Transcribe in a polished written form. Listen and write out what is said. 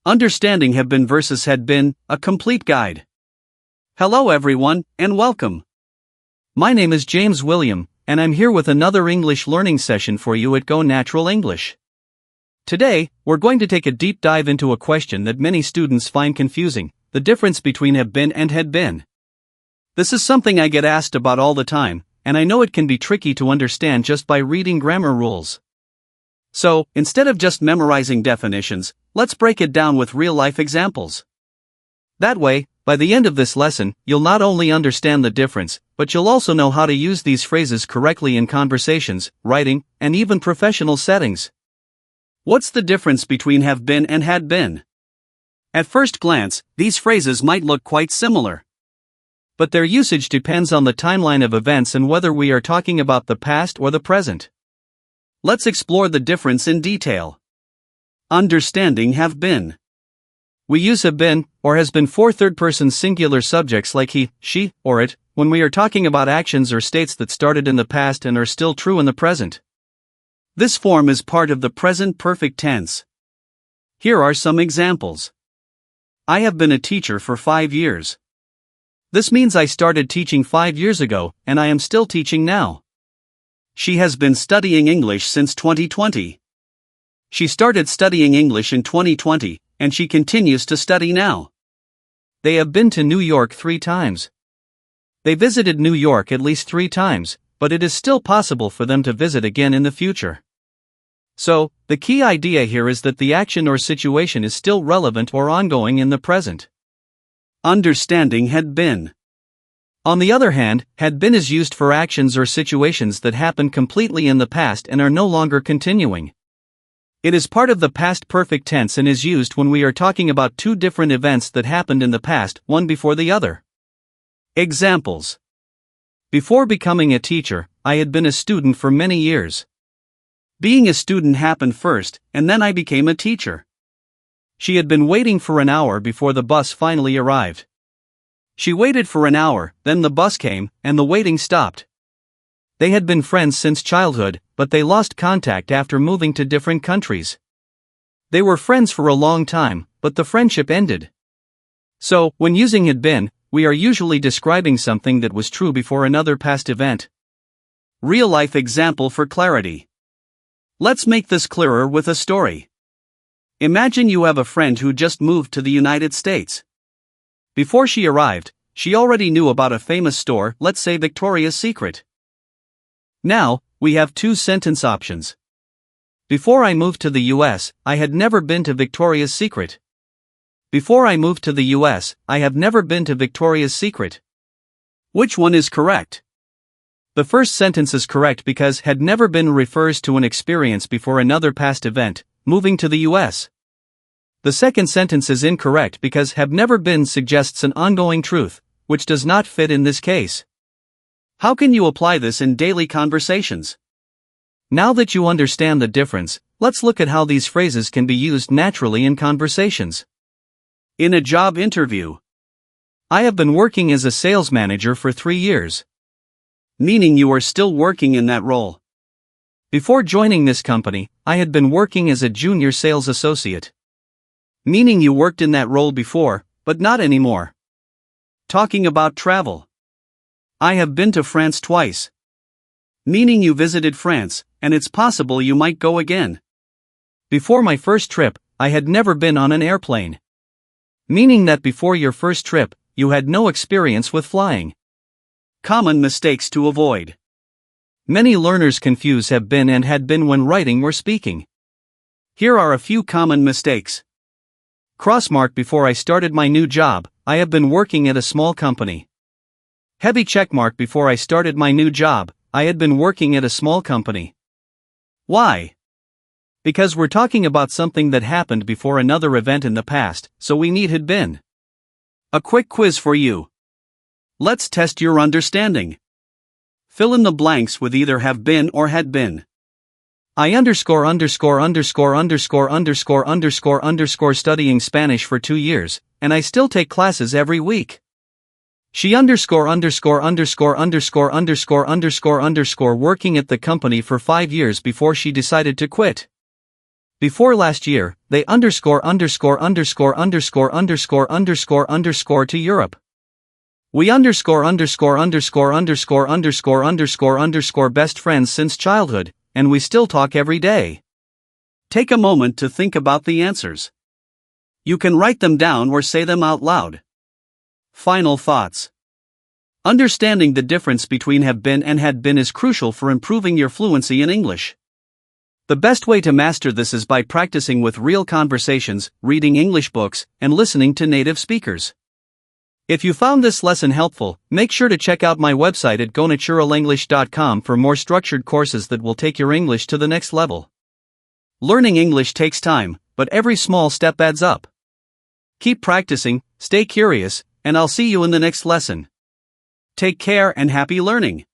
Understanding have been versus had been, a complete guide. Hello everyone, and welcome. My name is James William, and I'm here with another English learning session for you at Go Natural English. Today, we're going to take a deep dive into a question that many students find confusing: the difference between have been and had been. This is something I get asked about all the time, and I know it can be tricky to understand just by reading grammar rules. So, instead of just memorizing definitions, let's break it down with real-life examples. That way, by the end of this lesson, you'll not only understand the difference, but you'll also know how to use these phrases correctly in conversations, writing, and even professional settings. What's the difference between have been and had been? At first glance, these phrases might look quite similar. But their usage depends on the timeline of events and whether we are talking about the past or the present. Let's explore the difference in detail. Understanding have been. We use have been, or has been for third-person singular subjects like he, she, or it, when we are talking about actions or states that started in the past and are still true in the present. This form is part of the present perfect tense. Here are some examples. I have been a teacher for 5 years. This means I started teaching 5 years ago, and I am still teaching now. She has been studying English since 2020. She started studying English in 2020, and she continues to study now. They have been to New York 3 times. They visited New York at least 3 times, but it is still possible for them to visit again in the future. So, the key idea here is that the action or situation is still relevant or ongoing in the present. Understanding had been. On the other hand, had been is used for actions or situations that happened completely in the past and are no longer continuing. It is part of the past perfect tense and is used when we are talking about 2 different events that happened in the past, one before the other. Examples. Before becoming a teacher, I had been a student for many years. Being a student happened first, and then I became a teacher. She had been waiting for an hour before the bus finally arrived. She waited for an hour, then the bus came, and the waiting stopped. They had been friends since childhood, but they lost contact after moving to different countries. They were friends for a long time, but the friendship ended. So, when using had been, we are usually describing something that was true before another past event. Real-life example for clarity. Let's make this clearer with a story. Imagine you have a friend who just moved to the United States. Before she arrived, she already knew about a famous store, let's say Victoria's Secret. Now, we have 2 sentence options. Before I moved to the US, I had never been to Victoria's Secret. Before I moved to the US, I have never been to Victoria's Secret. Which one is correct? The first sentence is correct because had never been refers to an experience before another past event, moving to the US. The second sentence is incorrect because have never been suggests an ongoing truth, which does not fit in this case. How can you apply this in daily conversations? Now that you understand the difference, let's look at how these phrases can be used naturally in conversations. In a job interview. I have been working as a sales manager for 3 years. Meaning you are still working in that role. Before joining this company, I had been working as a junior sales associate. Meaning you worked in that role before, but not anymore. Talking about travel. I have been to France twice. Meaning you visited France, and it's possible you might go again. Before my first trip, I had never been on an airplane. Meaning that before your first trip, you had no experience with flying. Common mistakes to avoid. Many learners confuse have been and had been when writing or speaking. Here are a few common mistakes. Crossmark before I started my new job, I have been working at a small company. Heavy checkmark before I started my new job, I had been working at a small company. Why? Because we're talking about something that happened before another event in the past, so we need had been. A quick quiz for you. Let's test your understanding. Fill in the blanks with either have been or had been. I studying Spanish for 2 years, and I still take classes every week. She working at the company for 5 years before she decided to quit. Before last year, they underscore to Europe. We underscore best friends since childhood, and we still talk every day. Take a moment to think about the answers. You can write them down or say them out loud. Final thoughts. Understanding the difference between have been and had been is crucial for improving your fluency in English. The best way to master this is by practicing with real conversations, reading English books, and listening to native speakers. If you found this lesson helpful, make sure to check out my website at gonaturalelenglish.com for more structured courses that will take your English to the next level. Learning English takes time, but every small step adds up. Keep practicing, stay curious, and I'll see you in the next lesson. Take care and happy learning!